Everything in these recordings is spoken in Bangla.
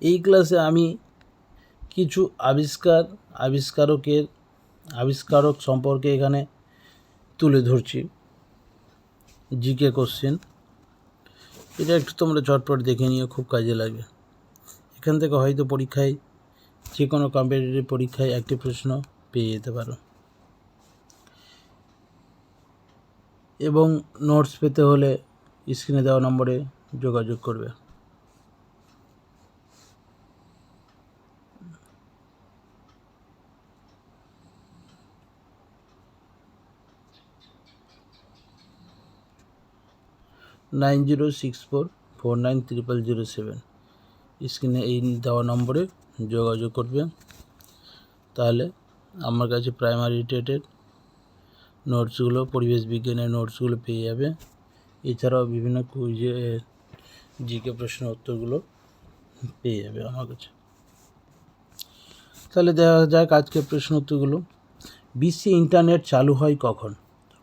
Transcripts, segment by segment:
এই ক্লাসে আমি কিছু আবিষ্কারক সম্পর্কে এখানে তুলে ধরছি। জিকে কোশ্চেন, এটা একটু তোমরা ঝটপট দেখে নিও, খুব কাজে লাগবে। এখান থেকে হয়তো পরীক্ষায়, যে কোনো কম্পিটিটিভ পরীক্ষায় একটি প্রশ্ন পেয়ে যেতে পারো। এবং নোটস পেতে হলে স্ক্রিনে দেওয়া নম্বরে যোগাযোগ করবে। (9064490007) স্ক্রিনে এই দেওয়া নম্বরে যোগাযোগ করবে। তাহলে আমার কাছে প্রাইমারি টেটের নোটসগুলো, পরিবেশ বিজ্ঞানের নোটসগুলো পেয়ে যাবে। এছাড়াও বিভিন্ন কুইজের জিকে প্রশ্নের উত্তরগুলো পেয়ে যাবে আমার কাছে। তাহলে দেখা যাক আজকের প্রশ্ন উত্তরগুলো। বিশ্বে ইন্টারনেট চালু হয় কখন?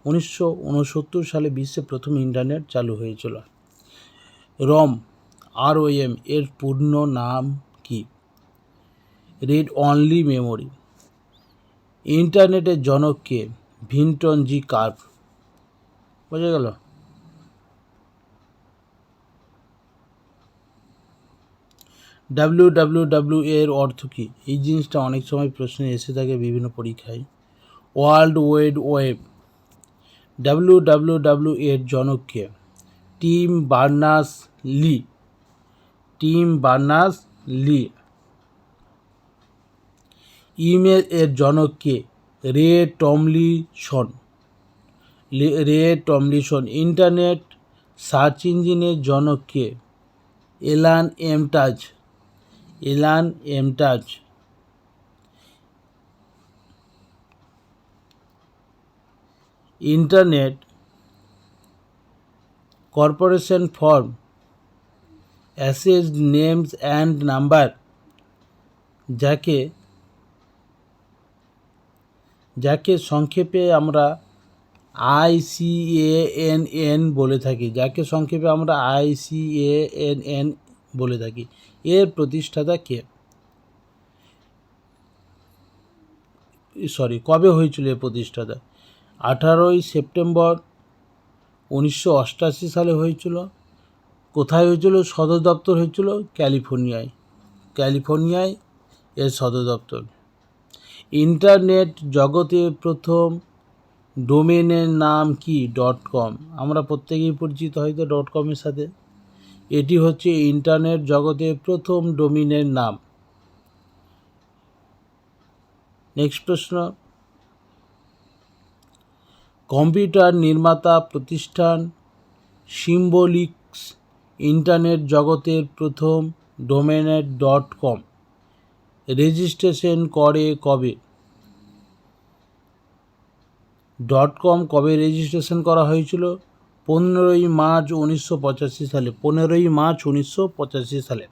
1969 সালে বিশ্বে প্রথম ইন্টারনেট চালু হয়েছিল। রম ROM এর পূর্ণ নাম কি? Read only memory. ইন্টারনেটের জনক কে? ভিন্টন জি কার্ভ। বোঝা গেল? WWW এর অর্থ কী? এই জিনিসটা অনেক সময় প্রশ্নে এসে থাকে বিভিন্ন পরীক্ষায়। World wide web. WWW এর জনক কে? Team Berners-Lee. ইমেল এর জনক কে? Ray Tomlinson. ইন্টারনেট সার্চ ইঞ্জিনের জনক কে? Alan Emtage. Internet Corporation for Assigned Names and Number, যাকে সংক্ষেপে আমরা ICANN বলে থাকি, এর প্রতিষ্ঠাতা কে? কবে হয়েছিল এর প্রতিষ্ঠাতা? 18ই সেপ্টেম্বর 1988 সালে হয়েছিল। কোথায় হয়েছিল? সদর দপ্তর হয়েছিল ক্যালিফোর্নিয়ায় এর সদর দপ্তর। ইন্টারনেট জগতে প্রথম ডোমেনের নাম কি? .com। আমরা প্রত্যেকেই পরিচিত হয়তো .com-এর সাথে। এটি হচ্ছে ইন্টারনেট জগতে প্রথম ডোমেনের নাম। নেক্সট প্রশ্ন, কম্পিউটার নির্মাতা প্রতিষ্ঠান সিম্বলিক্স ইন্টারনেট জগতের প্রথম ডোমেনের .com রেজিস্ট্রেশন করে কবে? .com কবে রেজিস্ট্রেশন করা হয়েছিল? 15ই মার্চ 1985 সালে।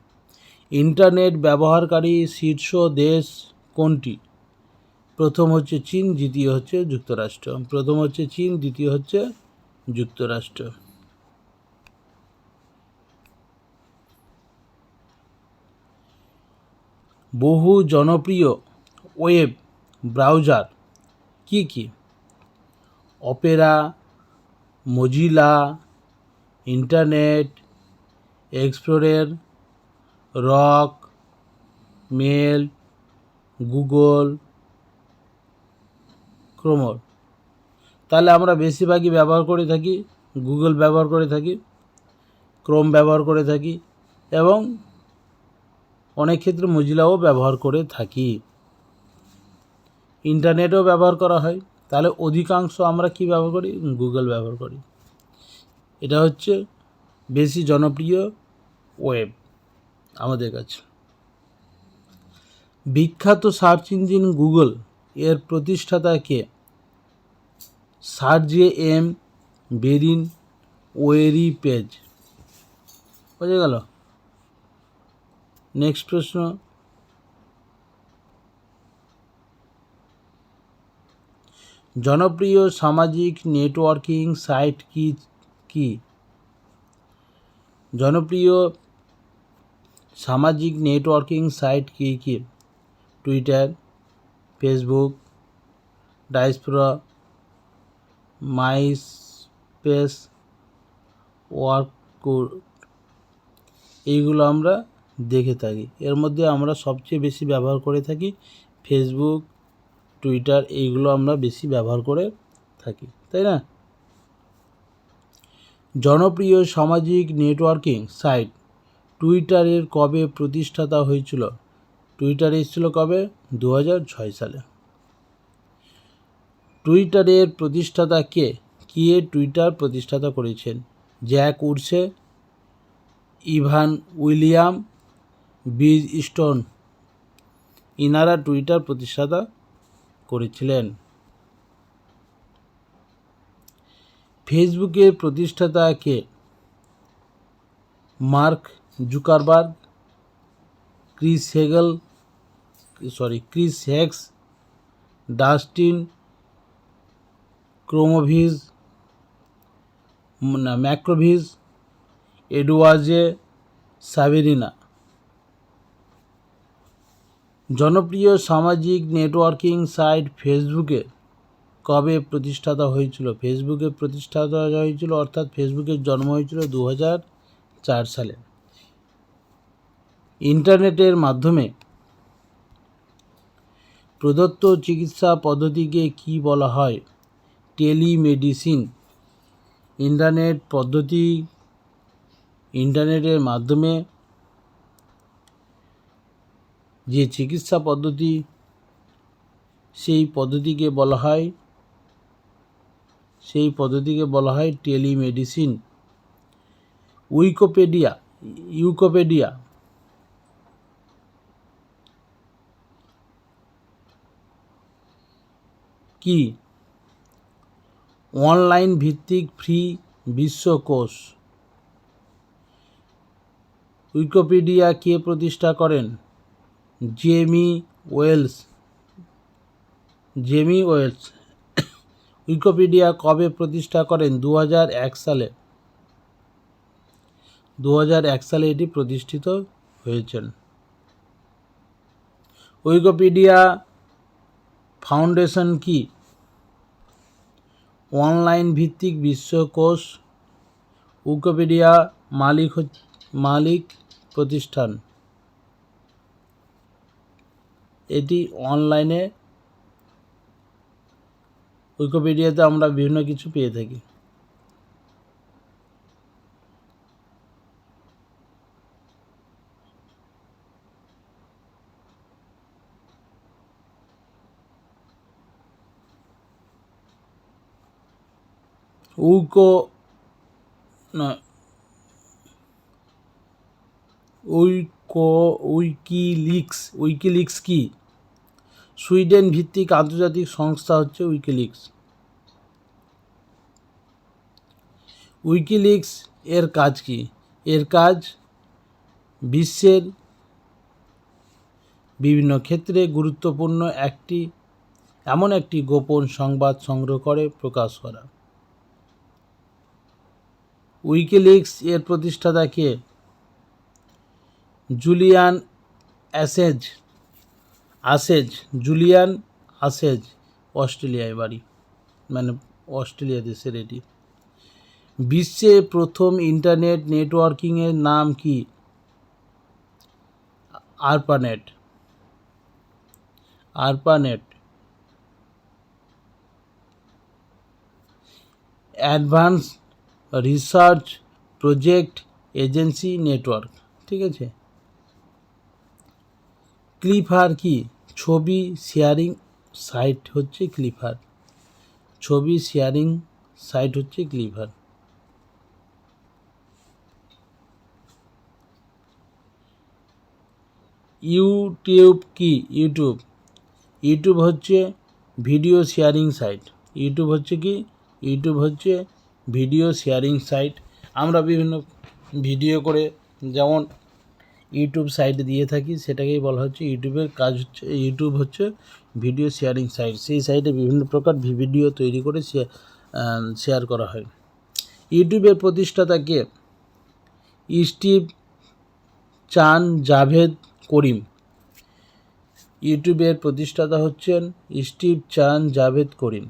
ইন্টারনেট ব্যবহারকারী শীর্ষ দেশ কোনটি? প্রথম হচ্ছে চীন, দ্বিতীয় হচ্ছে যুক্তরাষ্ট্র। বহু জনপ্রিয় ওয়েব ব্রাউজার কি কি? Opera, Mozilla, Internet Explorer, RockMelt, Google, Chrome. তাহলে আমরা বেশিরভাগই ব্যবহার করে থাকি গুগল ব্যবহার করে থাকি, ক্রোম ব্যবহার করে থাকি, এবং অনেক ক্ষেত্রে মজিলাও ব্যবহার করে থাকি। ইন্টারনেটও ব্যবহার করা হয়। তাহলে অধিকাংশ আমরা কি ব্যবহার করি? গুগল ব্যবহার করি। এটা হচ্ছে বেশি জনপ্রিয় ওয়েব আমাদের কাছে। বিখ্যাত সার্চ ইঞ্জিন গুগল এর প্রতিষ্ঠাতা কে? সার্জে এম বেরিন ওয়েরি পেজ। বোঝা গেল? নেক্সট প্রশ্ন, জনপ্রিয় সামাজিক নেটওয়ার্কিং সাইট কি? জনপ্রিয় সামাজিক নেটওয়ার্কিং সাইট কী কী? টুইটার, ফেসবুক, ডায়াসপোরা, মাইস্পেস, ওয়ার্কউট, এইগুলো আমরা দেখে থাকি। এর মধ্যে আমরা সবচেয়ে বেশি ব্যবহার করে থাকি ফেসবুক, টুইটার, এইগুলো আমরা বেশি ব্যবহার করে থাকি, তাই না? জনপ্রিয় সামাজিক নেটওয়ার্কিং সাইট টুইটারের কবে প্রতিষ্ঠাতা হয়েছিল? টুইটার এসেছিল কবে? 2006 সালে। টুইটারের প্রতিষ্ঠাতা কে? টুইটার প্রতিষ্ঠাতা করেছেন? Jack Dorsey, Evan William, Biz Stone, ইনারা টুইটার প্রতিষ্ঠাতা করেছিলেন। ফেসবুকের প্রতিষ্ঠাতা কে? Mark Zuckerberg, Chris Hughes, Dustin Moskovitz, Eduardo Saverin. জনপ্রিয় সামাজিক নেটওয়ার্কিং সাইট ফেসবুকে কবে প্রতিষ্ঠাতা হয়েছিল? ফেসবুকে প্রতিষ্ঠাতা হয়েছিল, অর্থাৎ ফেসবুকের জন্ম হয়েছিল 2004 সালে। ইন্টারনেটের মাধ্যমে প্রদত্ত চিকিৎসা পদ্ধতিকে কী বলা হয়? টেলিমেডিসিন। ইন্টারনেটের মাধ্যমে যে চিকিৎসা পদ্ধতি, সেই পদ্ধতিকে বলা হয় টেলিমেডিসিন। উইকিপিডিয়া কি? অনলাইন ভিত্তিক ফ্রি বিশ্বকোষ। উইকিপিডিয়া কে প্রতিষ্ঠা করেন? Jamie Wales. উইকিপিডিয়া কবে প্রতিষ্ঠা করেন? 2001 সালে। 2001 সালে এটি প্রতিষ্ঠিত হয়েছেন। উইকিপিডিয়া ফাউন্ডেশন কি? অনলাইন ভিত্তিক বিশ্বকোষ। উইকিপিডিয়া মালিক প্রতিষ্ঠান। এটি অনলাইনে উইকিপিডিয়াতে আমরা বিভিন্ন কিছু পেয়ে থাকি। উইকিলিক্স কি? সুইডেন ভিত্তিক আন্তর্জাতিক সংস্থা হচ্ছে উইকিলিক্স। উইকিলিক্স এর কাজ কি? এর কাজ বিশ্বের বিভিন্ন ক্ষেত্রে গুরুত্বপূর্ণ এমন একটি গোপন সংবাদ সংগ্রহ করে প্রকাশ করা। উইকিলিক্স এর প্রতিষ্ঠাতা কে? জুলিয়ান অ্যাসেজ। অস্ট্রেলিয়ায় বাড়ি, মানে অস্ট্রেলিয়া দেশের এটি। বিশ্বে প্রথম ইন্টারনেট নেটওয়ার্কিংয়ের নাম কি? ARPANET. Advance research project agency network, ঠিক আছে। ক্লিফার কি? ছবি শেয়ারিং সাইট হচ্ছে ক্লিফার। ইউটিউব কি? ইউটিউব হচ্ছে ভিডিও শেয়ারিং সাইট। ইউটিউব হচ্ছে ভিডিও শেয়ারিং সাইট। আমরা বিভিন্ন ভিডিও করে যেমন ইউটিউব সাইট দিয়ে থাকি, সেটাকেই বলা হচ্ছে ইউটিউবের কাজ। ইউটিউব হচ্ছে ভিডিও শেয়ারিং সাইট। সেই সাইটে বিভিন্ন প্রকার ভিডিও তৈরি করে শেয়ার করা হয়। ইউটিউবের প্রতিষ্ঠাতা কে? স্টিভ চান জাভেদ করিম। ইউটিউবের প্রতিষ্ঠাতা হচ্ছেন স্টিভ চান জাভেদ করিম।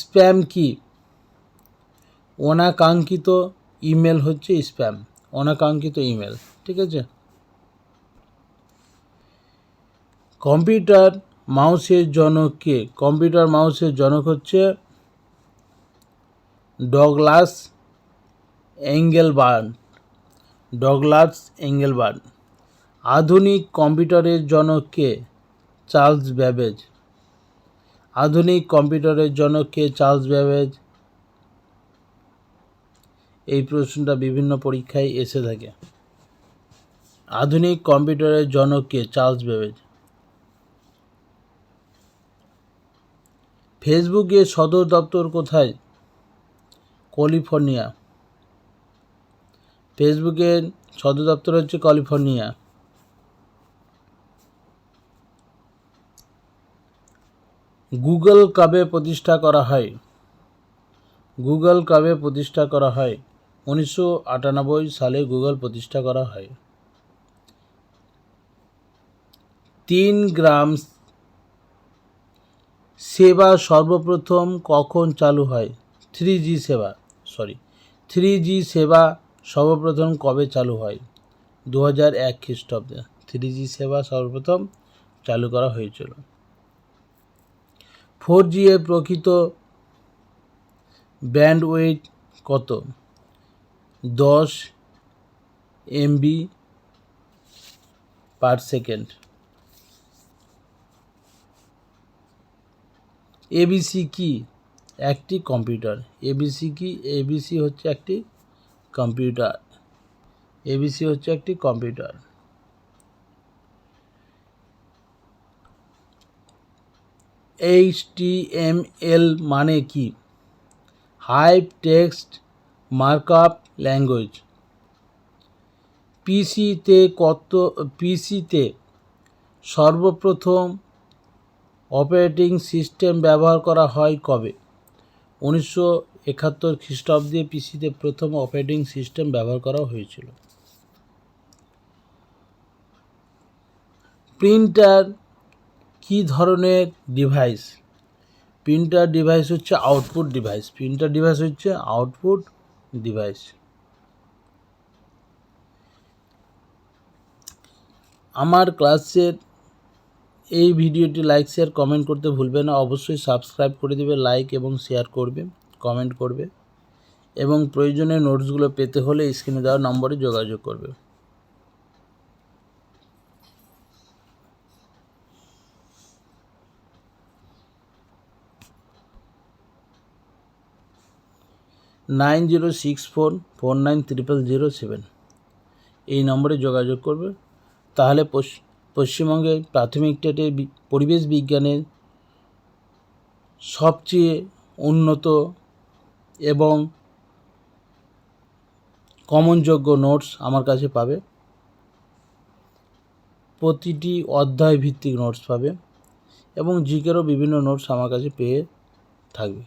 স্প্যাম কি? অনাকাঙ্ক্ষিত ইমেল হচ্ছে স্প্যাম, অনাকাঙ্ক্ষিত ইমেল। ঠিক আছে। কম্পিউটার মাউসের জনক কে? কম্পিউটার মাউসের জনক হচ্ছে ডগলাস এঙ্গেলবার্ন। ডগলাস এঙ্গেলবার্ন। আধুনিক কম্পিউটারের জনক কে? Charles Babbage. আধুনিক কম্পিউটারের জনক কে? Charles Babbage. এই প্রশ্নটা বিভিন্ন পরীক্ষায় এসে থাকে। আধুনিক কম্পিউটারের জনক কে? Charles Babbage. ফেসবুকের সদর দপ্তর কোথায়? ক্যালিফোর্নিয়া। ফেসবুকের সদর দপ্তর হচ্ছে ক্যালিফোর্নিয়া। গুগল কবে প্রতিষ্ঠা করা হয়? গুগল কবে প্রতিষ্ঠা করা হয়? 1998 সালে গুগল প্রতিষ্ঠা করা হয়। 3 গ্রাম সেবা সর্বপ্রথম কখন চালু হয়? 3G সেবা সর্বপ্রথম কবে চালু হয়? 2001 খ্রিস্টাব্দে 3G সেবা সর্বপ্রথম চালু করা হয়েছিল। 4G এর প্রকৃত ব্যান্ডউইথ কত? 10 MB পার সেকেন্ড। ABC কি? একটি কম্পিউটার। ABC কি? ABC হচ্ছে একটি কম্পিউটার। ABC হচ্ছে একটি কম্পিউটার। HTML মানে কি? Hype text markup language. পিসিতে সর্বপ্রথম অপারেটিং সিস্টেম ব্যবহার করা হয় কবে? 1971 খ্রিস্টাব্দে পিসিতে প্রথম অপারেটিং সিস্টেম ব্যবহার করা হয়েছিল। প্রিন্টার কি ধরনের ডিভাইস? প্রিন্টার ডিভাইস হচ্ছে আউটপুট ডিভাইস। প্রিন্টার ডিভাইস হচ্ছে আউটপুট ডিভাইস। আমার ক্লাসের এই ভিডিওটি লাইক শেয়ার কমেন্ট করতে ভুলবে না। অবশ্যই সাবস্ক্রাইব করে দেবে, লাইক এবং শেয়ার করবে, কমেন্ট করবে এবং প্রয়োজনীয় নোটসগুলো পেতে হলে স্ক্রিনে দেওয়া নম্বরে যোগাযোগ করবে। (9064490007) এই নম্বরে যোগাযোগ করবে। তাহলে পশ্চিমবঙ্গের প্রাথমিক টেটের পরিবেশ বিজ্ঞানের সবচেয়ে উন্নত এবং কমনযোগ্য নোটস আমার কাছে পাবে। প্রতিটি অধ্যায় ভিত্তিক নোটস পাবে এবং জিকেরও বিভিন্ন নোটস আমার কাছে পেয়ে থাকবে।